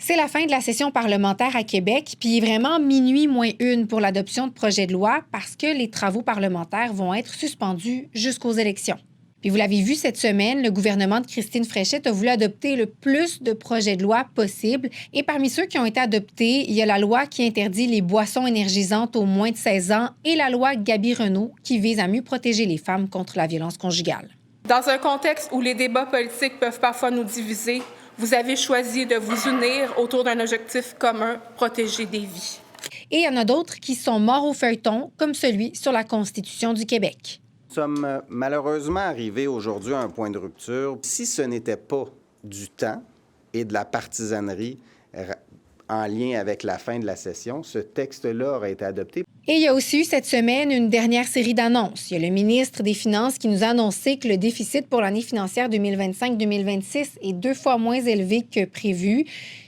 C'est la fin de la session parlementaire à Québec, puis vraiment minuit moins une pour l'adoption de projets de loi parce que les travaux parlementaires vont être suspendus jusqu'aux élections. Puis vous l'avez vu cette semaine, le gouvernement de Christine Fréchette a voulu adopter le plus de projets de loi possible. Et parmi ceux qui ont été adoptés, il y a la loi qui interdit les boissons énergisantes aux moins de 16 ans et la loi Gabi-Renault qui vise à mieux protéger les femmes contre la violence conjugale. Dans un contexte où les débats politiques peuvent parfois nous diviser, vous avez choisi de vous unir autour d'un objectif commun, protéger des vies. Et il y en a d'autres qui sont morts au feuilleton, comme celui sur la Constitution du Québec. Nous sommes malheureusement arrivés aujourd'hui à un point de rupture. Si ce n'était pas du temps et de la partisanerie en lien avec la fin de la session, ce texte-là aurait été adopté. Et il y a aussi eu cette semaine une dernière série d'annonces. Il y a le ministre des Finances qui nous a annoncé que le déficit pour l'année financière 2025-2026 est 2 fois moins élevé que prévu.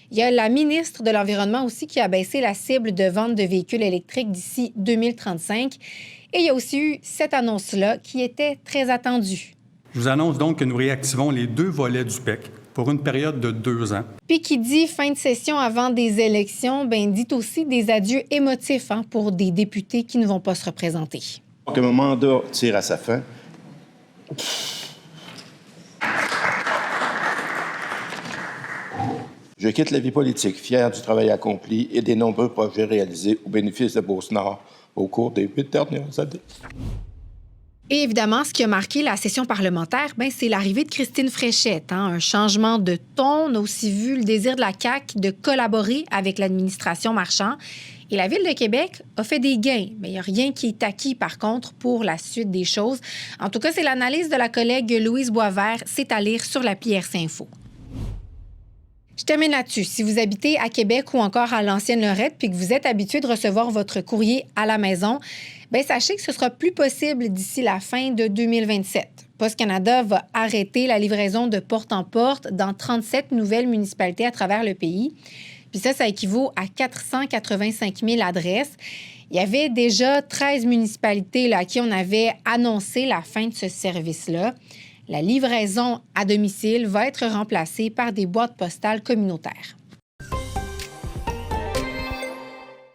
Il y a la ministre de l'Environnement aussi qui a baissé la cible de vente de véhicules électriques d'ici 2035. Et il y a aussi eu cette annonce-là qui était très attendue. Je vous annonce donc que nous réactivons les 2 volets du PEC pour une période de 2 ans. Puis qui dit fin de session avant des élections, dit aussi des adieux émotifs pour des députés qui ne vont pas se représenter. Que mon mandat tire à sa fin. Je quitte la vie politique, fier du travail accompli et des nombreux projets réalisés au bénéfice de Beauce-Nord au cours des 8 dernières années. Et évidemment, ce qui a marqué la session parlementaire, c'est l'arrivée de Christine Fréchette. Un changement de ton. On a aussi vu le désir de la CAQ de collaborer avec l'administration Marchand. Et la Ville de Québec a fait des gains. Mais il n'y a rien qui est acquis, par contre, pour la suite des choses. En tout cas, c'est l'analyse de la collègue Louise Boisvert. C'est à lire sur l'appli RC Info. Je termine là-dessus. Si vous habitez à Québec ou encore à l'Ancienne-Lorette puis que vous êtes habitué de recevoir votre courrier à la maison, sachez que ce sera plus possible d'ici la fin de 2027. Post Canada va arrêter la livraison de porte en porte dans 37 nouvelles municipalités à travers le pays. Puis ça équivaut à 485 000 adresses. Il y avait déjà 13 municipalités à qui on avait annoncé la fin de ce service-là. La livraison à domicile va être remplacée par des boîtes postales communautaires.